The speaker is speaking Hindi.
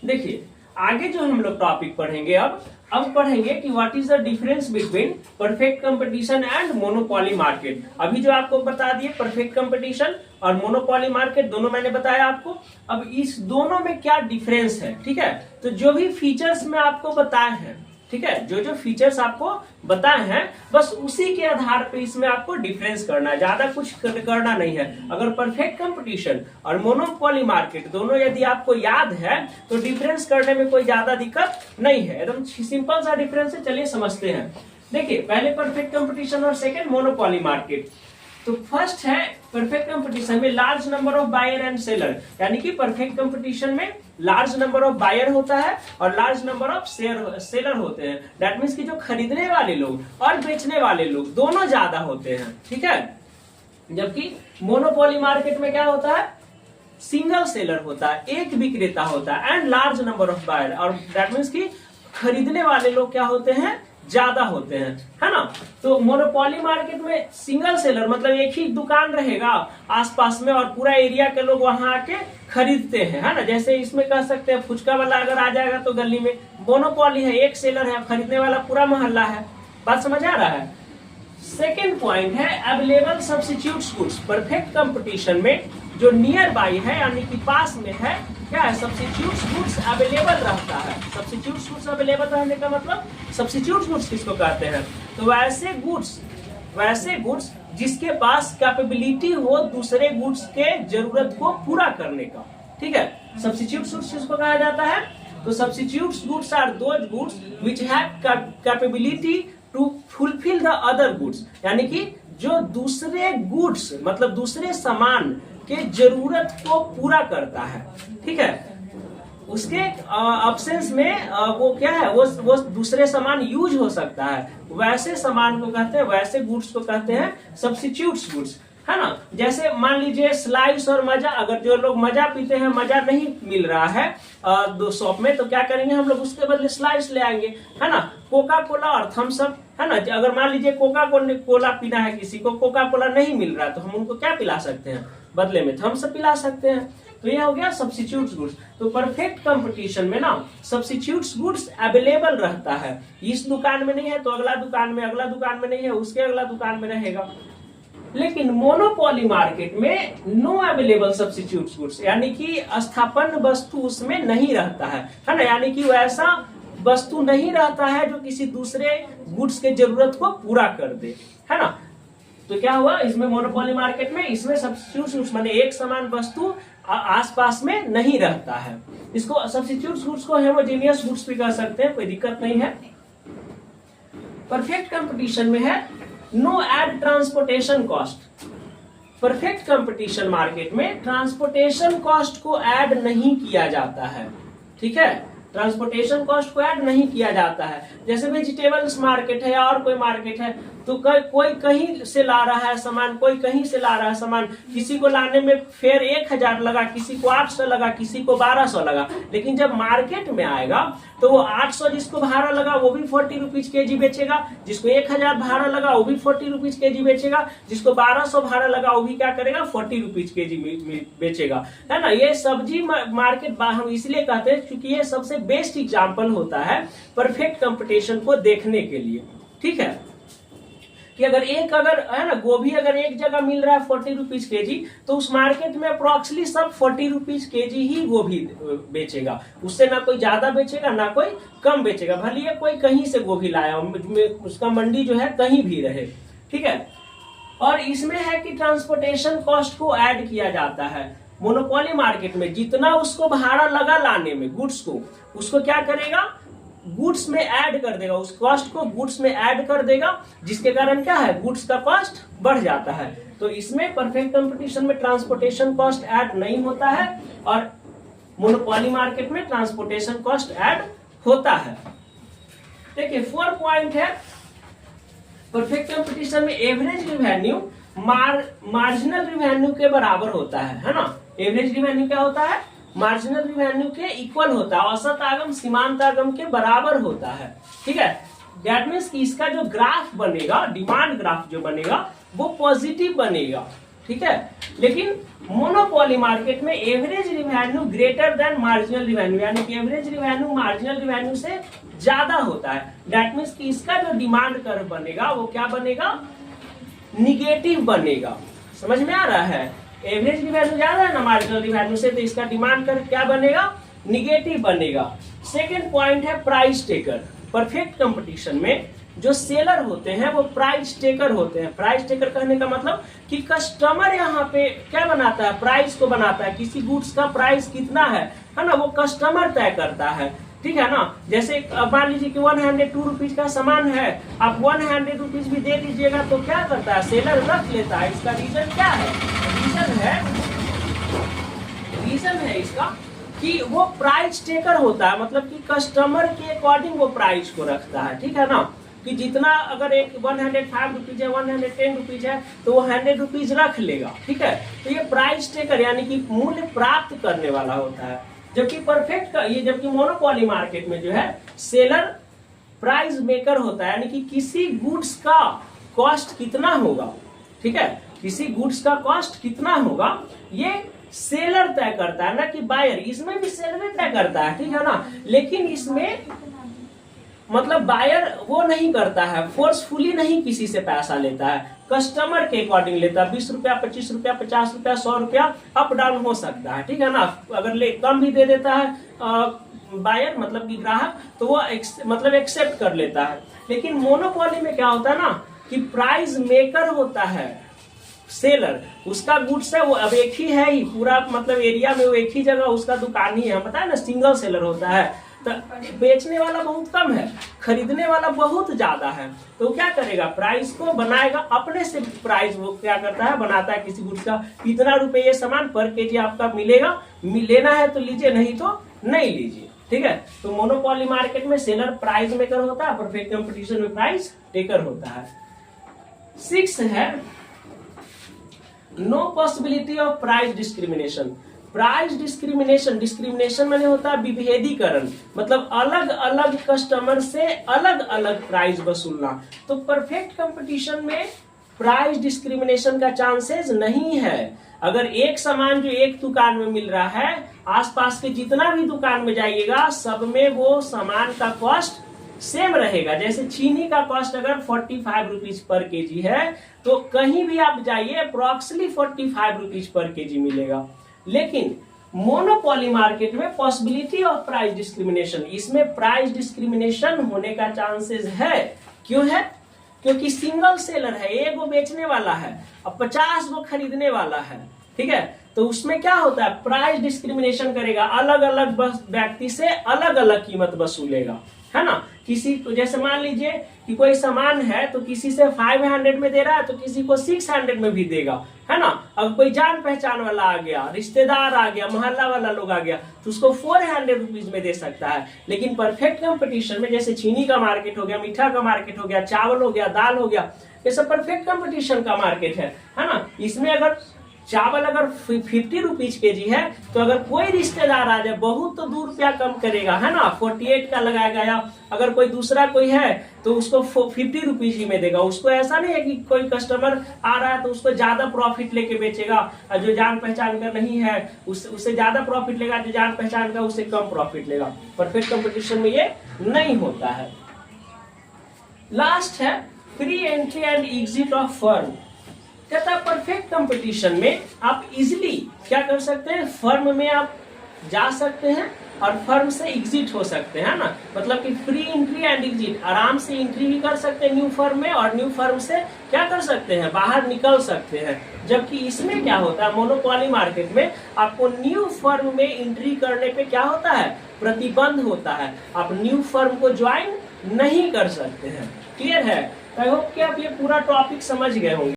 देखिए आगे जो हम लोग टॉपिक पढ़ेंगे अब पढ़ेंगे कि what is the difference between perfect competition and monopoly market. अभी जो आपको बता दिए परफेक्ट कंपटीशन और मोनोपोली मार्केट दोनों मैंने बताया आपको। अब इस दोनों में क्या डिफरेंस है, ठीक है। तो जो भी फीचर्स मैं आपको बताए हैं, ठीक है, जो फीचर्स आपको बताए हैं बस उसी के आधार पे इसमें आपको डिफरेंस करना है, ज्यादा कुछ करना नहीं है। अगर परफेक्ट कंपटीशन और मोनोपोली मार्केट दोनों यदि आपको याद है तो डिफरेंस करने में कोई ज्यादा दिक्कत नहीं है, एकदम सिंपल सा डिफरेंस है। चलिए समझते हैं। देखिए पहले परफेक्ट कंपटीशन और सेकेंड मोनोपोली मार्केट। तो फर्स्ट है परफेक्ट कंपटीशन में large number of buyer and seller, यानी कि परफेक्ट कंपटीशन में लार्ज नंबर ऑफ बायर होता है और लार्ज नंबर ऑफ सेलर होते हैं। दैट मीन्स कि जो खरीदने वाले लोग और बेचने वाले लोग दोनों ज्यादा होते हैं, ठीक है। जबकि मोनोपोली मार्केट में क्या होता है, सिंगल सेलर होता है, एक विक्रेता होता है and large number of buyer, और दैट मीन्स कि खरीदने वाले लोग क्या होते हैं, ज्यादा होते हैं, है ना। तो मोनोपोली मार्केट में सिंगल सेलर मतलब एक ही दुकान रहेगा आसपास में और पूरा एरिया के लोग वहां आके खरीदते हैं, है ना। जैसे इसमें कह सकते हैं फुचका वाला अगर आ जाएगा तो गली में मोनोपोली है, एक सेलर है, खरीदने वाला पूरा मोहल्ला है। बात समझ आ रहा है। सेकेंड पॉइंट है available substitute goods. Perfect competition में जो नियर बाई है यानी कि पास में है, क्या है, सब्स्टिट्यूट गुड्स अवेलेबल रहता है। सब्स्टिट्यूट गुड्स अवेलेबल रहने का मतलब सब्स्टिट्यूट गुड्स किसको कहते हैं, तो वैसे गुड्स जिसके पास कैपेबिलिटी हो दूसरे गुड्स के जरूरत को पूरा करने का, ठीक है। सब्स्टिट्यूट गुड्स किसको कहा जाता है, तो substitute goods are those goods which have capability to fulfil the other goods, यानी कि जो दूसरे गुड्स मतलब दूसरे सामान के जरूरत को पूरा करता है, ठीक है। उसके अब्सेंस में वो क्या है, वो दूसरे सामान यूज हो सकता है, वैसे सामान को कहते हैं, वैसे गुड्स को कहते हैं सब्स्टिट्यूट गुड्स, है ना। जैसे मान लीजिए स्लाइस और मजा, अगर जो लोग मजा पीते हैं, मजा नहीं मिल रहा है दो शॉप में, तो क्या करेंगे हम लोग, उसके बदले स्लाइस ले आएंगे, है ना। कोका कोला और थम्स अप, है ना। अगर मान लीजिए कोका कोला पीना है किसी को, कोका कोला नहीं मिल रहा है, तो हम उनको क्या पिला सकते हैं, बदले में थम्स अप पिला सकते हैं। तो ये हो गया सब्स्टिट्यूट गुड्स। तो परफेक्ट कंपटीशन में ना सब्स्टिट्यूट गुड्स अवेलेबल रहता है, इस दुकान में नहीं है तो अगला दुकान में, अगला दुकान में नहीं है उसके अगला दुकान में रहेगा। लेकिन मोनोपोली मार्केट में नो अवेलेबल सब्स्टिट्यूट गुड्स, यानी कि स्थापन वस्तु उसमें नहीं रहता है ना, यानी कि वैसा वस्तु नहीं रहता है जो किसी दूसरे गुड्स के जरूरत को पूरा कर दे, है ना। तो क्या हुआ इसमें मोनोपोली मार्केट में, इसमें सब्स्टिट्यूट गुड्स माने एक समान वस्तु आसपास में नहीं रहता है। इसको सब्स्टिट्यूट गुड्स को होमोजेनियस गुड्स भी कह सकते हैं, कोई दिक्कत नहीं है। परफेक्ट कंपटीशन में है no add transportation cost. Perfect competition market में ट्रांसपोर्टेशन कॉस्ट को ऐड नहीं किया जाता है, ठीक है। ट्रांसपोर्टेशन कॉस्ट को ऐड नहीं किया जाता है। जैसे वेजिटेबल्स मार्केट है या और कोई मार्केट है, तो कोई कहीं से ला रहा है सामान, कोई कहीं से ला रहा है सामान, किसी को लाने में फेयर 1000 लगा, किसी को 800 लगा, किसी को 1200 लगा। लेकिन जब मार्केट में आएगा तो वो 800 जिसको भाड़ा लगा वो भी 40 रुपीज केजी बेचेगा, जिसको 1000 भाड़ा लगा वो भी 40 रुपीज केजी बेचेगा, जिसको 1200 भाड़ा लगा वो भी क्या करेगा, 40 रुपीज केजी बेचेगा, है ना। ये सब्जी मार्केट हम इसलिए कहते हैं क्योंकि ये सबसे बेस्ट एग्जाम्पल होता है परफेक्ट कंपटीशन को देखने के लिए, ठीक है। कि अगर है ना गोभी अगर एक जगह मिल रहा है 40 रुपीज केजी, तो उस मार्केट में अप्रोक्सीमेटली सब 40 रुपीज केजी ही गोभी बेचेगा, उससे ना कोई ज्यादा बेचेगा ना कोई कम बेचेगा, भले ही कोई कहीं से गोभी लाया, उसका मंडी जो है कहीं भी रहे, ठीक है। और इसमें है कि ट्रांसपोर्टेशन कॉस्ट को ऐड किया जाता है। मोनोपोली मार्केट में जितना उसको भाड़ा लगा लाने में गुड्स को, उसको क्या करेगा, गुड्स में ऐड कर देगा, उस कॉस्ट को गुड्स में ऐड कर देगा, जिसके कारण क्या है, गुड्स का कॉस्ट बढ़ जाता है। तो इसमें परफेक्ट कंपटीशन में ट्रांसपोर्टेशन कॉस्ट ऐड नहीं होता है और मोनोपोली मार्केट में ट्रांसपोर्टेशन कॉस्ट ऐड होता है। देखिए 4 पॉइंट है परफेक्ट कंपटीशन में एवरेज रिवेन्यू मार्जिनल रिवेन्यू के बराबर होता है ना। एवरेज रिवेन्यू क्या होता है, मार्जिनल रिवेन्यू के इक्वल होता है, औसत आगम सीमांत आगम के बराबर होता है, ठीक है। दैट मीन्स कि इसका जो ग्राफ बनेगा, डिमांड ग्राफ जो बनेगा वो पॉजिटिव बनेगा, ठीक है। लेकिन मोनोपोली मार्केट में average revenue greater than marginal revenue, यानी कि एवरेज रिवेन्यू मार्जिनल रिवेन्यू से ज्यादा होता है। दैट मीन्स कि इसका जो डिमांड कर्व बनेगा वो क्या बनेगा, निगेटिव बनेगा। समझ में आ रहा है, एवरेज रिवेन्यू ज्यादा है ना मार्जिनल रिवेन्यू से, तो इसका डिमांड कर्व क्या बनेगा, निगेटिव बनेगा। सेकेंड पॉइंट है प्राइस टेकर। परफेक्ट कंपटीशन में जो सेलर होते हैं वो प्राइस टेकर होते हैं। प्राइस टेकर कहने का मतलब कि कस्टमर यहाँ पे क्या बनाता है, प्राइस को बनाता है। किसी गुड्स का प्राइस कितना है ना, वो कस्टमर तय करता है, ठीक है ना। जैसे मान लीजिए कि 102 रुपीज का सामान है, आप 100 रुपीज भी दे दीजिएगा तो क्या करता है, सेलर रख लेता है। इसका रीजन क्या है, रीजन है इसका कि वो प्राइस टेकर होता है, मतलब कि कस्टमर के अकॉर्डिंग वो प्राइस को रखता है, ठीक है ना। कि जितना अगर एक 105 रुपीज है, 110 रुपीज है, तो वो 100 रुपीज रख लेगा, ठीक है। तो ये प्राइस टेकर यानी कि मूल्य प्राप्त करने वाला होता है। जबकि परफेक्ट का ये, जबकि मोनोपोली मार्केट में जो है सेलर प्राइस मेकर होता है, यानी कि किसी गुड्स का कॉस्ट कितना होगा, ठीक है, किसी गुड्स का कॉस्ट कितना होगा ये सेलर तय करता है, ना कि बायर। इसमें भी सेलर तय करता है, ठीक है ना। लेकिन इसमें मतलब बायर वो नहीं करता है, फोर्सफुली नहीं किसी से पैसा लेता है, कस्टमर के अकॉर्डिंग लेता है। 20 रुपया, 25 रुपया, 50 रुपया, 100 रुपया अप डाउन हो सकता है, ठीक है ना। अगर ले कम भी दे देता है बायर मतलब कि ग्राहक, तो वो मतलब एक्सेप्ट कर लेता है। लेकिन मोनोपोली में क्या होता है ना कि प्राइस मेकर होता है सेलर, उसका गुड्स है वो अब एक ही है ही पूरा, मतलब एरिया में वो एक ही जगह उसका दुकान ही है, पता है ना, सिंगल सेलर होता है। तो बेचने वाला बहुत कम है, खरीदने वाला बहुत ज्यादा है, तो क्या करेगा, प्राइस को बनाएगा अपने से। प्राइस वो क्या करता है, बनाता है किसी गुड्स का, इतना रुपए ये सामान पर केजी आपका मिलेगा, लेना है तो लीजिए, नहीं तो नहीं लीजिए, ठीक है। तो मोनोपोली मार्केट में सेलर प्राइस मेकर होता है, परफेक्ट कंपटीशन में प्राइस टेकर होता है। 6 है no possibility of price discrimination. Price discrimination, discrimination माने होता है विभेदीकरण, मतलब अलग अलग कस्टमर से अलग अलग प्राइस वसूलना। तो परफेक्ट कंपटीशन में प्राइस डिस्क्रिमिनेशन का चांसेस नहीं है। अगर एक सामान जो एक दुकान में मिल रहा है, आसपास के जितना भी दुकान में जाइएगा सब में वो सामान का कॉस्ट सेम रहेगा। जैसे चीनी का कॉस्ट अगर 45 रुपीज पर केजी है, तो कहीं भी आप जाइए अप्रोक्सीमेटली 45 रुपीज पर केजी मिलेगा। लेकिन मोनोपोली मार्केट में पॉसिबिलिटी ऑफ प्राइस डिस्क्रिमिनेशन, इसमें प्राइस डिस्क्रिमिनेशन होने का चांसेस है। क्यों है, क्योंकि सिंगल सेलर है, एक वो बेचने वाला है और 50 वो खरीदने वाला है, ठीक है। तो उसमें क्या होता है, प्राइस डिस्क्रिमिनेशन करेगा, अलग अलग व्यक्ति से अलग अलग कीमत वसूलेगा, है ना। किसी को जैसे मान लीजिए कि कोई सामान है तो किसी से 500 में दे रहा है तो किसी को 600 में भी देगा, है ना। अगर कोई जान पहचान वाला आ गया, रिश्तेदार आ गया, मोहल्ला वाला लोग आ गया, तो उसको 400 रुपीज में दे सकता है। लेकिन परफेक्ट कंपटीशन में जैसे चीनी का मार्केट हो गया, मीठा का मार्केट हो गया, चावल हो गया, दाल हो गया, ये सब परफेक्ट कंपटीशन का मार्केट है ना। इसमें अगर चावल अगर 50 रुपीज केजी है, तो अगर कोई रिश्तेदार आ जाए बहुत तो 2 रुपया कम करेगा, है ना, 48 का लगाएगा। या अगर कोई दूसरा कोई है तो उसको 50 रुपीज ही में देगा। उसको ऐसा नहीं है कि कोई कस्टमर आ रहा है तो उसको ज्यादा प्रॉफिट लेके बेचेगा, जो जान पहचान का नहीं है उससे ज्यादा प्रॉफिट लेगा, जो जान पहचान का उससे कम प्रॉफिट लेगा। परफेक्ट कंपटीशन में ये नहीं होता है। लास्ट है free entry and exit of firm. कहता है परफेक्ट कंपटीशन में आप इजिली क्या कर सकते हैं, फर्म में आप जा सकते हैं और फर्म से एग्जिट हो सकते हैं ना। मतलब कि फ्री एंट्री एंड एग्जिट, आराम से एंट्री भी कर सकते हैं न्यू फर्म में और न्यू फर्म से क्या कर सकते हैं, बाहर निकल सकते हैं। जबकि इसमें क्या होता है, मोनोपोली मार्केट में आपको न्यू फर्म में एंट्री करने पे क्या होता है, प्रतिबंध होता है, आप न्यू फर्म को ज्वाइन नहीं कर सकते हैं। क्लियर है? आई होप कि आप ये पूरा टॉपिक समझ गए होंगे।